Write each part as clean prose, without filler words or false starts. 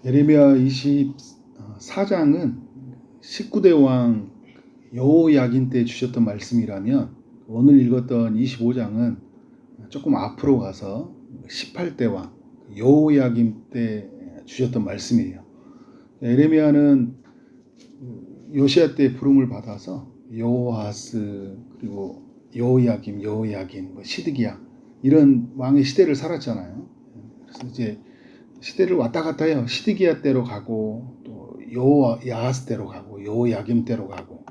예레미야 24장은 19대 왕 여호야긴 때 주셨던 말씀이라면, 오늘 읽었던 25장은 조금 앞으로 가서 18대 왕 여호야긴 때 주셨던 말씀이에요. 예레미야는 요시야 때 부름을 받아서 여호아스, 그리고 여호야김, 시드기야 이런 왕의 시대를 살았잖아요. 그래서 이제 시대를 왔다 갔다 해요. 시드기야 때로 가고, 또 여호야하스 때로 가고, 여호야김 때로 가고,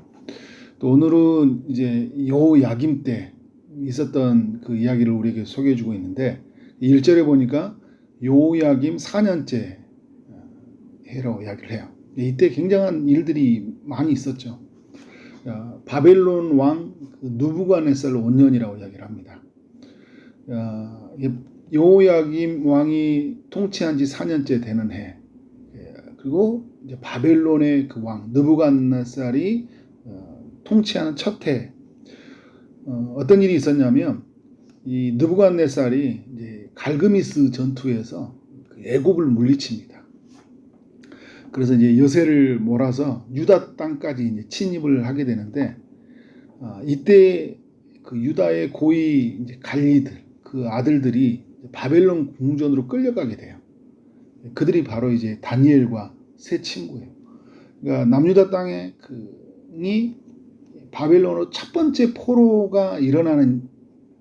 또 오늘은 이제 여호야김 때 있었던 그 이야기를 우리에게 소개해주고 있는데, 1절에 보니까 여호야김 4년째 해라고 이야기를 해요. 이때 굉장한 일들이 많이 있었죠. 바벨론 왕 누부갓네살 5년이라고 이야기를 합니다. 여호야김 왕이 통치한 지 4년째 되는 해, 그리고 이제 바벨론의 그 왕 느부갓네살이 통치하는 첫 해, 어떤 일이 있었냐면, 이 느부갓네살이 이제 갈그미스 전투에서 애굽을 물리칩니다. 그래서 이제 여세를 몰아서 유다 땅까지 이제 침입을 하게 되는데, 이때 그 유다의 고위 이제 관리들, 그 아들들이 바벨론 궁전으로 끌려가게 돼요. 그들이 바로 이제 다니엘과 세 친구예요. 그러니까 남유다 땅에 바벨론으로 첫 번째 포로가 일어나는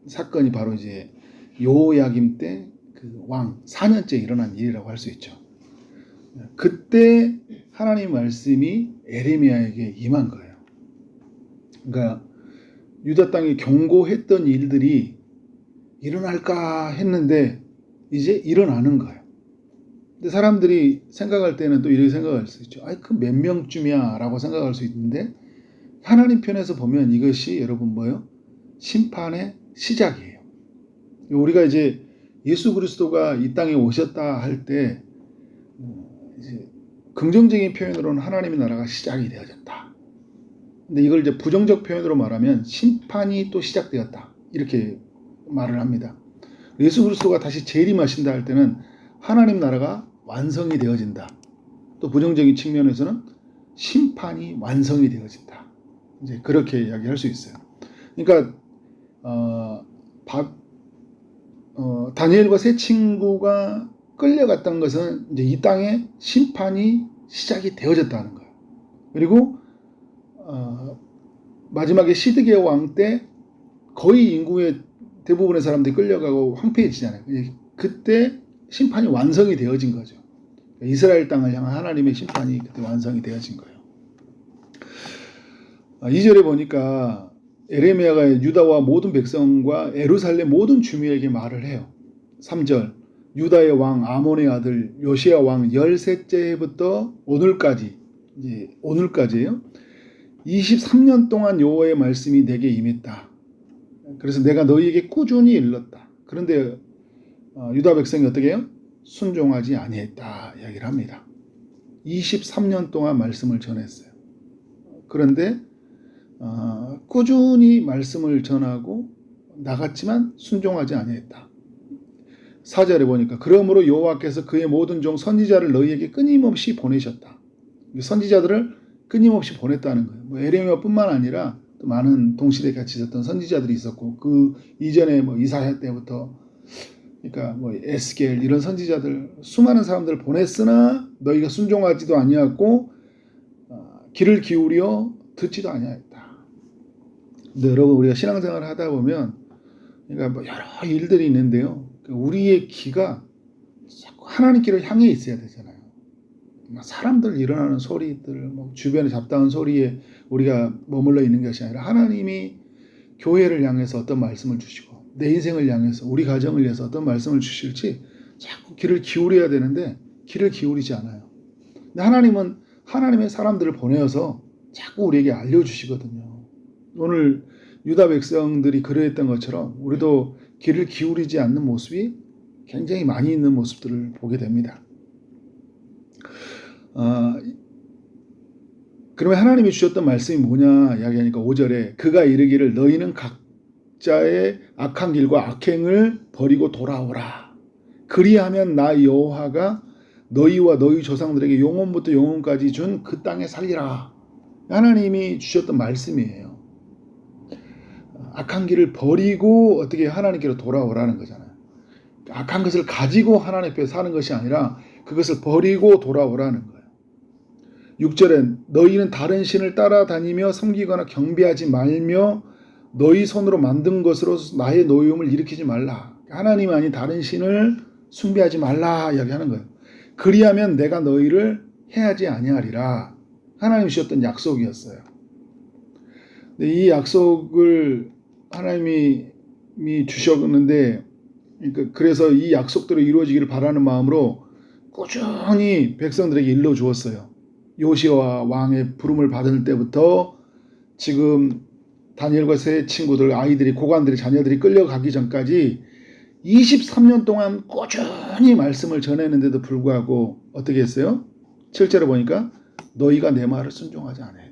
사건이 바로 이제 여호야김 때 그 왕 4년째 일어난 일이라고 할 수 있죠. 그때 하나님 말씀이 에레미야에게 임한 거예요. 그러니까 유다 땅에 경고했던 일들이 일어날까 했는데 이제 일어나는 거예요. 근데 사람들이 생각할 때는 또 이렇게 생각할 수 있죠. 그 몇 명쯤이야 라고 생각할 수 있는데, 하나님 편에서 보면 이것이 여러분 뭐예요? 심판의 시작이에요. 우리가 이제 예수 그리스도가 이 땅에 오셨다 할 때, 이제 긍정적인 표현으로는 하나님의 나라가 시작이 되어졌다. 근데 이걸 이제 부정적 표현으로 말하면 심판이 또 시작되었다, 이렇게 말을 합니다. 예수 그리스도가 다시 재림하신다 할 때는 하나님 나라가 완성이 되어진다. 또 부정적인 측면에서는 심판이 완성이 되어진다. 이제 그렇게 이야기할 수 있어요. 그러니까 다니엘과 세 친구가 끌려갔던 것은 이제 이 땅에 심판이 시작이 되어졌다는 거예요. 그리고 마지막에 시드기야 왕 때 거의 인구의 대부분의 사람들이 끌려가고 황폐해지잖아요. 그때 심판이 완성이 되어진 거죠. 이스라엘 땅을 향한 하나님의 심판이 그때 완성이 되어진 거예요. 2절에 보니까 에레미야가 유다와 모든 백성과 예루살렘 모든 주민에게 말을 해요. 3절, 유다의 왕 아몬의 아들 요시야 왕 13째 해부터 오늘까지, 이제 오늘까지예요. 23년 동안 여호와의 말씀이 내게 임했다. 그래서 내가 너희에게 꾸준히 일렀다. 그런데 유다 백성이 어떻게 해요? 순종하지 아니했다 이야기를 합니다. 23년 동안 말씀을 전했어요. 그런데 꾸준히 말씀을 전하고 나갔지만 순종하지 아니했다. 4절에 보니까 그러므로 여호와께서 그의 모든 종 선지자를 너희에게 끊임없이 보내셨다. 선지자들을 끊임없이 보냈다는 거예요. 에레미야뿐만 아니라 또 많은 동시대에 같이 있었던 선지자들이 있었고, 그 이전에 이사야 때부터, 그러니까 에스겔 이런 선지자들 수많은 사람들을 보냈으나 너희가 순종하지도 아니하고 귀를 기울여 듣지도 아니하였다. 근데 여러분, 우리가 신앙생활을 하다 보면 그러니까 여러 일들이 있는데요, 우리의 귀가 자꾸 하나님께로 향해 있어야 되잖아요. 사람들 일어나는 소리들, 주변에 잡다한 소리에 우리가 머물러 있는 것이 아니라 하나님이 교회를 향해서 어떤 말씀을 주시고 내 인생을 향해서, 우리 가정을 위해서 어떤 말씀을 주실지 자꾸 귀를 기울여야 되는데 귀를 기울이지 않아요. 근데 하나님은 하나님의 사람들을 보내어서 자꾸 우리에게 알려주시거든요. 오늘 유다 백성들이 그러했던 것처럼 우리도 귀를 기울이지 않는 모습이 굉장히 많이 있는 모습들을 보게 됩니다. 그러면 하나님이 주셨던 말씀이 뭐냐 이야기하니까 5절에 그가 이르기를 너희는 각자의 악한 길과 악행을 버리고 돌아오라. 그리하면 나 여호와가 너희와 너희 조상들에게 영원부터 영원까지 준 그 땅에 살리라. 하나님이 주셨던 말씀이에요. 악한 길을 버리고 어떻게 하나님께로 돌아오라는 거잖아요. 악한 것을 가지고 하나님 앞에 사는 것이 아니라 그것을 버리고 돌아오라는 거예요. 6절에 너희는 다른 신을 따라다니며 섬기거나 경배하지 말며 너희 손으로 만든 것으로 나의 노여움을 일으키지 말라. 하나님 아닌 다른 신을 숭배하지 말라 이야기하는 거예요. 그리하면 내가 너희를 해하지 아니하리라. 하나님이 주셨던 약속이었어요. 근데 이 약속을 하나님이 주셨는데, 그러니까 그래서 이 약속대로 이루어지기를 바라는 마음으로 꾸준히 백성들에게 일러 주었어요. 요시아 왕의 부름을 받을 때부터 지금 다니엘과 세 친구들, 아이들이, 고관들이, 자녀들이 끌려가기 전까지 23년 동안 꾸준히 말씀을 전했는데도 불구하고 어떻게 했어요? 7절에 보니까 너희가 내 말을 순종하지 않았다.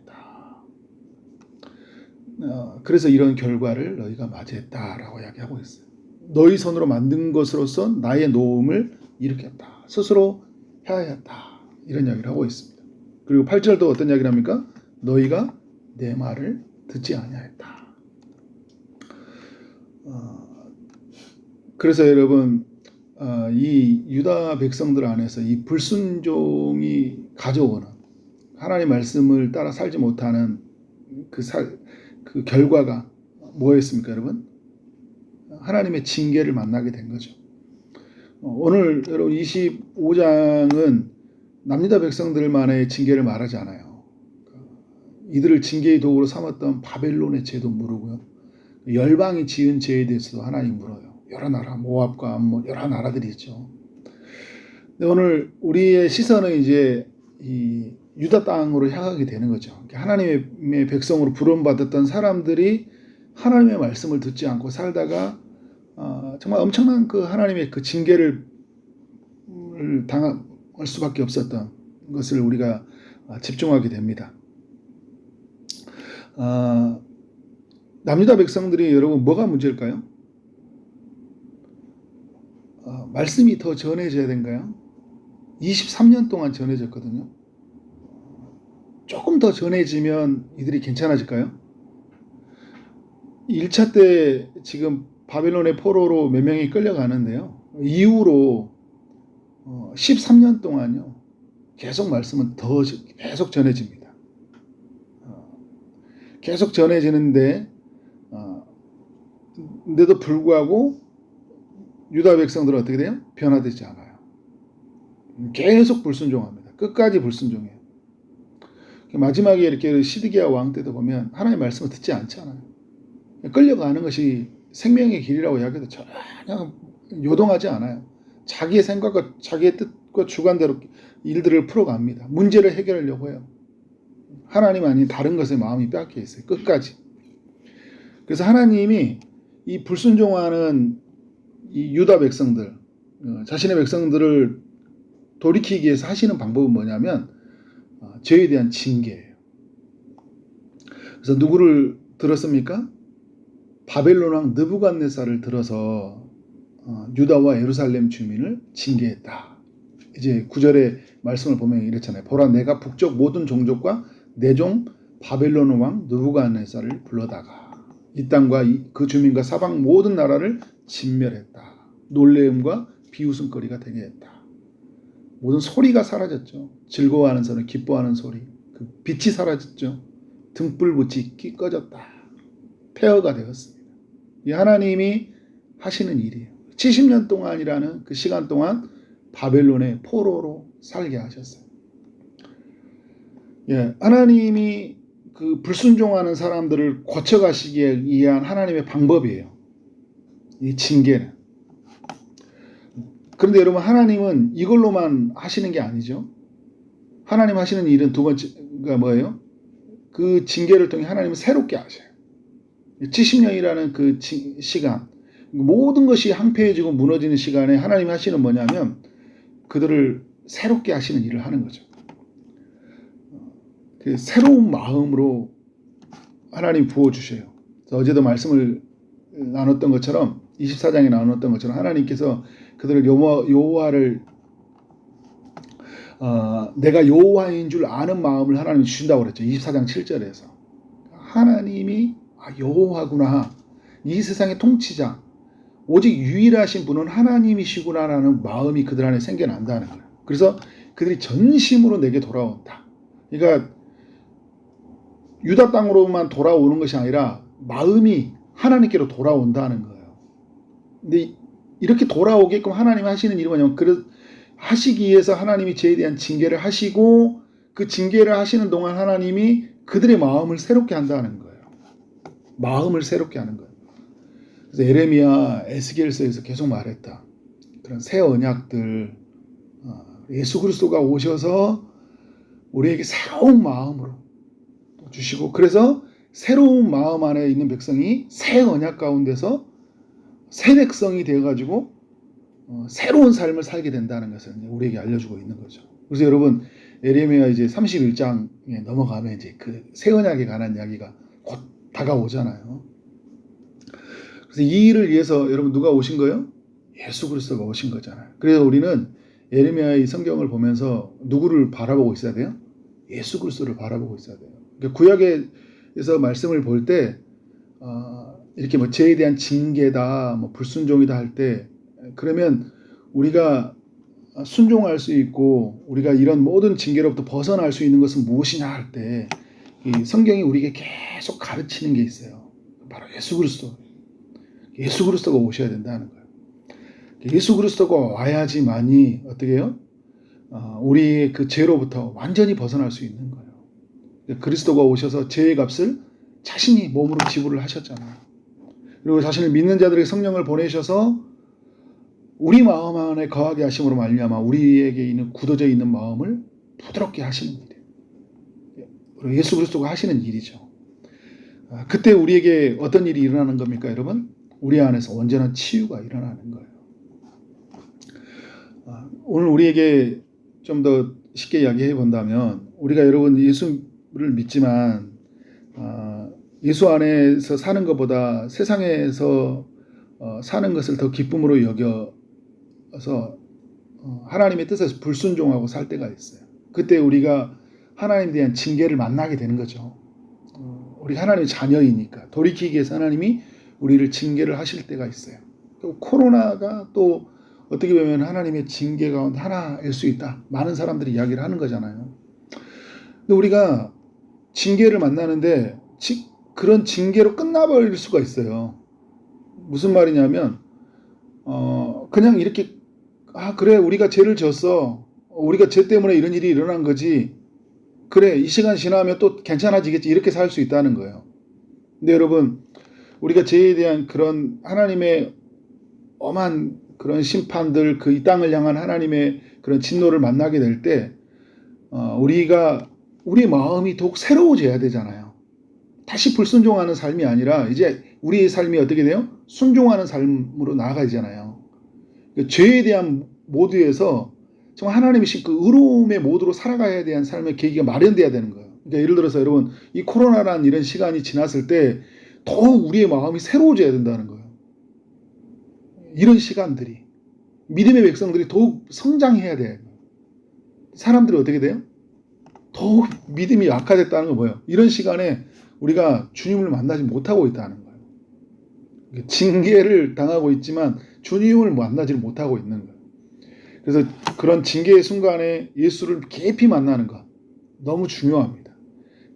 그래서 이런 결과를 너희가 맞이했다라고 이야기하고 있어요. 너희 손으로 만든 것으로서 나의 노움을 일으켰다. 스스로 해야했다. 이런 이야기를 하고 있습니다. 그리고 8절도 어떤 이야기를 합니까? 너희가 내 말을 듣지 아니하였다. 그래서 여러분, 이 유다 백성들 안에서 이 불순종이 가져오는 하나님의 말씀을 따라 살지 못하는 그 결과가 뭐였습니까, 여러분? 하나님의 징계를 만나게 된 거죠. 오늘 여러분 25장은 남유다 백성들만의 징계를 말하지 않아요. 이들을 징계의 도구로 삼았던 바벨론의 죄도 물으고요. 열방이 지은 죄에 대해서도 하나님 물어요. 여러 나라, 모압과 암몬 여러 나라들이 있죠. 근데 오늘 우리의 시선은 이제 이 유다 땅으로 향하게 되는 거죠. 하나님의 백성으로 부름받았던 사람들이 하나님의 말씀을 듣지 않고 살다가 정말 엄청난 그 하나님의 그 징계를 당할 수밖에 없었던 것을 우리가 집중하게 됩니다. 남유다 백성들이 여러분 뭐가 문제일까요? 말씀이 더 전해져야 된가요? 23년 동안 전해졌거든요. 조금 더 전해지면 이들이 괜찮아질까요? 1차 때 지금 바벨론의 포로로 몇 명이 끌려가는데요. 이후로 13년 동안요. 계속 말씀은 더 계속 전해집니다. 계속 전해지는데 근데도 불구하고 유다 백성들은 어떻게 돼요? 변화되지 않아요. 계속 불순종합니다. 끝까지 불순종해요. 마지막에 이렇게 시드기야 왕 때도 보면 하나님의 말씀을 듣지 않잖아요. 끌려가는 것이 생명의 길이라고 이야기해도 전혀 요동하지 않아요. 자기의 생각과 자기의 뜻과 주관대로 일들을 풀어갑니다. 문제를 해결하려고 해요. 하나님 아닌 다른 것에 마음이 빼앗겨 있어요. 끝까지. 그래서 하나님이 이 불순종하는 이 유다 백성들, 자신의 백성들을 돌이키기 위해서 하시는 방법은 뭐냐면 죄에 대한 징계예요. 그래서 누구를 들었습니까? 바벨론 왕 느부갓네살을 들어서 유다와 예루살렘 주민을 징계했다. 이제 9절의 말씀을 보면 이렇잖아요. 보라, 내가 북쪽 모든 종족과 내 종 바벨론 왕 느부갓네살을 불러다가 이 땅과 그 주민과 사방 모든 나라를 진멸했다. 놀래움과 비웃음거리가 되게 했다. 모든 소리가 사라졌죠. 즐거워하는 소리, 기뻐하는 소리, 그 빛이 사라졌죠. 등불붙이 꺼졌다. 폐허가 되었습니다. 이 하나님이 하시는 일이에요. 70년 동안이라는 그 시간 동안 바벨론의 포로로 살게 하셨어요. 예, 하나님이 그 불순종하는 사람들을 고쳐가시기에 위한 하나님의 방법이에요. 이 징계는. 그런데 여러분, 하나님은 이걸로만 하시는 게 아니죠. 하나님 하시는 일은 두 번째가 뭐예요? 그 징계를 통해 하나님은 새롭게 하셔요. 70년이라는 그 시간, 모든 것이 황폐해지고 무너지는 시간에 하나님이 하시는 뭐냐면 그들을 새롭게 하시는 일을 하는 거죠. 그 새로운 마음으로 하나님 부어주셔요. 어제도 말씀을 나눴던 것처럼 24장에 나눴던 것처럼 하나님께서 그들을 여호와를 내가 여호와인 줄 아는 마음을 하나님이 주신다고 그랬죠. 24장 7절에서. 하나님이 여호와구나. 이 세상의 통치자. 오직 유일하신 분은 하나님이시구나라는 마음이 그들 안에 생겨난다는 거예요. 그래서 그들이 전심으로 내게 돌아온다. 그러니까 유다 땅으로만 돌아오는 것이 아니라 마음이 하나님께로 돌아온다는 거예요. 근데 이렇게 돌아오게끔 하나님이 하시는 일이 뭐냐면 하시기 위해서 하나님이 죄에 대한 징계를 하시고 그 징계를 하시는 동안 하나님이 그들의 마음을 새롭게 한다는 거예요. 마음을 새롭게 하는 거예요. 그래서 에레미야, 에스겔서에서 계속 말했다. 그런 새 언약들, 예수 그리스도가 오셔서 우리에게 새로운 마음으로 주시고, 그래서 새로운 마음 안에 있는 백성이 새 언약 가운데서 새 백성이 되어가지고 새로운 삶을 살게 된다는 것을 우리에게 알려주고 있는 거죠. 그래서 여러분, 에레미야 이제 31장에 넘어가면 이제 그 새 언약에 관한 이야기가 곧 다가오잖아요. 그래서 이 일을 위해서 여러분 누가 오신 거예요? 예수 그리스도가 오신 거잖아요. 그래서 우리는 에레미야의 성경을 보면서 누구를 바라보고 있어야 돼요? 예수 그리스도를 바라보고 있어야 돼요. 그러니까 구약에서 말씀을 볼 때 이렇게 뭐 죄에 대한 징계다, 뭐 불순종이다 할 때, 그러면 우리가 순종할 수 있고 우리가 이런 모든 징계로부터 벗어날 수 있는 것은 무엇이냐 할 때, 이 성경이 우리에게 계속 가르치는 게 있어요. 바로 예수 그리스도. 예수 그리스도가 오셔야 된다는 거예요. 예수 그리스도가 와야지만이 어떻게 해요? 우리의 그 죄로부터 완전히 벗어날 수 있는 거예요. 그리스도가 오셔서 죄의 값을 자신이 몸으로 지불을 하셨잖아요. 그리고 자신을 믿는 자들에게 성령을 보내셔서 우리 마음 안에 거하게 하심으로 말미암아 우리에게 있는 굳어져 있는 마음을 부드럽게 하시는 일이에요. 예수 그리스도가 하시는 일이죠. 그때 우리에게 어떤 일이 일어나는 겁니까, 여러분? 우리 안에서 온전한 치유가 일어나는 거예요. 오늘 우리에게 좀 더 쉽게 이야기해 본다면, 우리가 여러분 예수를 믿지만 예수 안에서 사는 것보다 세상에서 사는 것을 더 기쁨으로 여겨서 하나님의 뜻에 불순종하고 살 때가 있어요. 그때 우리가 하나님에 대한 징계를 만나게 되는 거죠. 우리 하나님의 자녀이니까 돌이키기 위해서 하나님이 우리를 징계를 하실 때가 있어요. 또 코로나가 또 어떻게 보면 하나님의 징계 가운데 하나일 수 있다. 많은 사람들이 이야기를 하는 거잖아요. 근데 우리가 징계를 만나는데 그런 징계로 끝나버릴 수가 있어요. 무슨 말이냐면 그냥 이렇게 그래 우리가 죄를 졌어. 우리가 죄 때문에 이런 일이 일어난 거지. 그래 이 시간 지나면 또 괜찮아지겠지. 이렇게 살 수 있다는 거예요. 근데 여러분, 우리가 죄에 대한 그런 하나님의 엄한 그런 심판들, 이 땅을 향한 하나님의 그런 진노를 만나게 될 때 우리 마음이 더욱 새로워져야 되잖아요. 다시 불순종하는 삶이 아니라 이제 우리의 삶이 어떻게 돼요? 순종하는 삶으로 나아가잖아요. 죄에 대한 모드에서 정말 하나님이 그 의로움의 모드로 살아가야 되는 삶의 계기가 마련돼야 되는 거예요. 그러니까 예를 들어서 여러분, 이 코로나라는 이런 시간이 지났을 때 더욱 우리의 마음이 새로워져야 된다는 거예요. 이런 시간들이 믿음의 백성들이 더욱 성장해야 돼요. 사람들이 어떻게 돼요? 더욱 믿음이 약화됐다는 건 뭐예요? 이런 시간에 우리가 주님을 만나지 못하고 있다는 거예요. 징계를 당하고 있지만 주님을 만나지 못하고 있는 거예요. 그래서 그런 징계의 순간에 예수를 깊이 만나는 것 너무 중요합니다.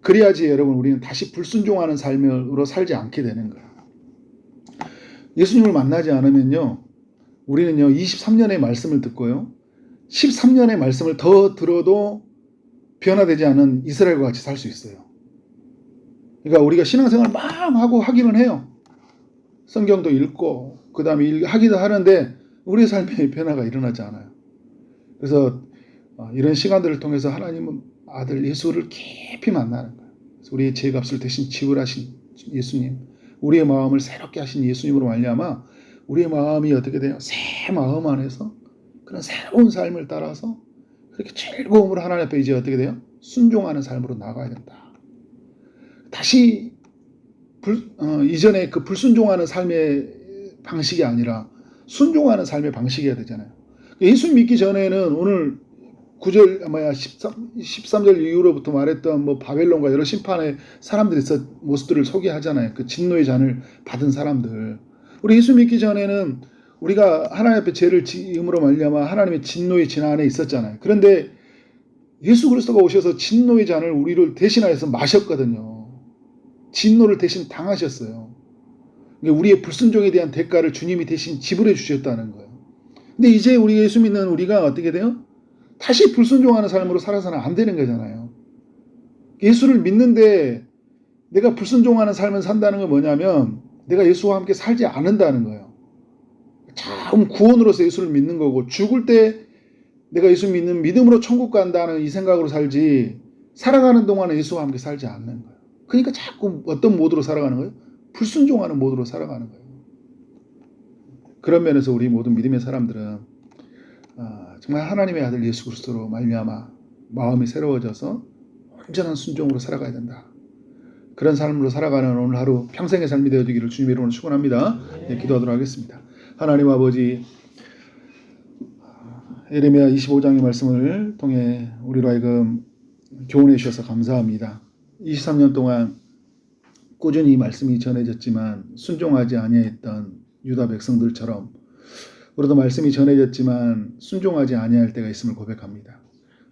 그래야지 여러분 우리는 다시 불순종하는 삶으로 살지 않게 되는 거예요. 예수님을 만나지 않으면요, 우리는요 23년의 말씀을 듣고요 13년의 말씀을 더 들어도 변화되지 않은 이스라엘과 같이 살 수 있어요. 그러니까 우리가 신앙생활 막 하고 하기는 해요. 성경도 읽고 그 다음에 하기도 하는데 우리의 삶에 변화가 일어나지 않아요. 그래서 이런 시간들을 통해서 하나님은 아들 예수를 깊이 만나는 거예요. 그래서 우리의 죄값을 대신 지불하신 예수님, 우리의 마음을 새롭게 하신 예수님으로 말미암아 우리의 마음이 어떻게 돼요? 새 마음 안에서 그런 새로운 삶을 따라서 그렇게 즐거움으로 하나님 앞에 이제 어떻게 돼요? 순종하는 삶으로 나가야 된다. 다시 이전에 그 불순종하는 삶의 방식이 아니라 순종하는 삶의 방식이어야 되잖아요. 예수 믿기 전에는 오늘 9절 뭐야 13절 이후로부터 말했던 뭐 바벨론과 여러 심판의 사람들이 모습들을 소개하잖아요. 그 진노의 잔을 받은 사람들. 우리 예수 믿기 전에는 우리가 하나님 앞에 죄를 지음으로 말미암아 하나님의 진노의 진 안에 있었잖아요. 그런데 예수 그리스도가 오셔서 진노의 잔을 우리를 대신하여서 마셨거든요. 진노를 대신 당하셨어요. 우리의 불순종에 대한 대가를 주님이 대신 지불해 주셨다는 거예요. 근데 이제 우리 예수 믿는 우리가 어떻게 돼요? 다시 불순종하는 삶으로 살아서는 안 되는 거잖아요. 예수를 믿는데 내가 불순종하는 삶을 산다는 건 뭐냐면 내가 예수와 함께 살지 않는다는 거예요. 참 구원으로서 예수를 믿는 거고 죽을 때 내가 예수 믿는 믿음으로 천국 간다는 이 생각으로 살지 살아가는 동안에 예수와 함께 살지 않는 거예요. 그러니까 자꾸 어떤 모드로 살아가는 거예요? 불순종하는 모드로 살아가는 거예요. 그런 면에서 우리 모든 믿음의 사람들은 정말 하나님의 아들 예수 그리스도로 말미암아 마음이 새로워져서 온전한 순종으로 살아가야 된다. 그런 삶으로 살아가는 오늘 하루 평생의 삶이 되어지기를 주님의 이름으로 축원합니다. 네, 기도하도록 하겠습니다. 하나님 아버지, 예레미야 25장의 말씀을 통해 우리로 하여금 교훈해 주셔서 감사합니다. 23년 동안 꾸준히 말씀이 전해졌지만 순종하지 아니했던 유다 백성들처럼 우리도 말씀이 전해졌지만 순종하지 아니할 때가 있음을 고백합니다.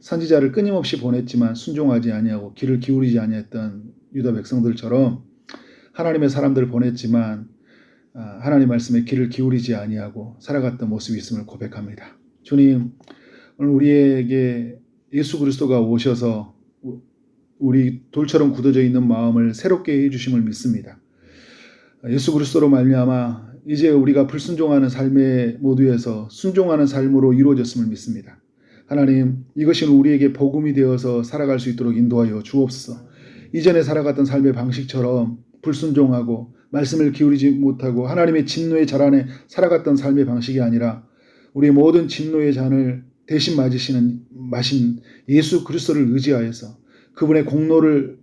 선지자를 끊임없이 보냈지만 순종하지 아니하고 귀를 기울이지 아니했던 유다 백성들처럼 하나님의 사람들을 보냈지만 하나님 말씀에 귀를 기울이지 아니하고 살아갔던 모습이 있음을 고백합니다. 주님, 오늘 우리에게 예수 그리스도가 오셔서 우리 돌처럼 굳어져 있는 마음을 새롭게 해주심을 믿습니다. 예수 그리스도로 말미암아 이제 우리가 불순종하는 삶의 모두에서 순종하는 삶으로 이루어졌음을 믿습니다. 하나님, 이것이 우리에게 복음이 되어서 살아갈 수 있도록 인도하여 주옵소서. 이전에 살아갔던 삶의 방식처럼 불순종하고 말씀을 기울이지 못하고 하나님의 진노의 잔 안에 살아갔던 삶의 방식이 아니라 우리의 모든 진노의 잔을 대신 마신 예수 그리스도를 의지하여서 그분의 공로를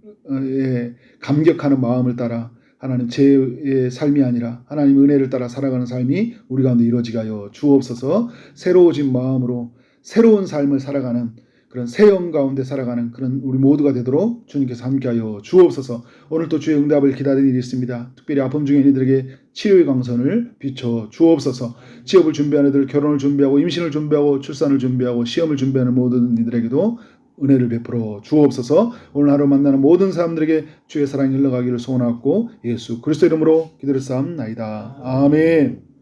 감격하는 마음을 따라 하나님 죄의 삶이 아니라 하나님 은혜를 따라 살아가는 삶이 우리 가운데 이루어지게 하여 주옵소서. 새로워진 마음으로 새로운 삶을 살아가는 그런 새 영 가운데 살아가는 그런 우리 모두가 되도록 주님께서 함께하여 주옵소서. 오늘도 주의 응답을 기다리는 일이 있습니다. 특별히 아픔 중에 이들에게 치료의 광선을 비춰 주옵소서. 취업을 준비하는 이들, 결혼을 준비하고 임신을 준비하고 출산을 준비하고 시험을 준비하는 모든 이들에게도 은혜를 베풀어 주옵소서. 오늘 하루 만나는 모든 사람들에게 주의 사랑이 흘러가기를 소원하고 예수 그리스도 이름으로 기도를 쌓옵나이다. 아멘.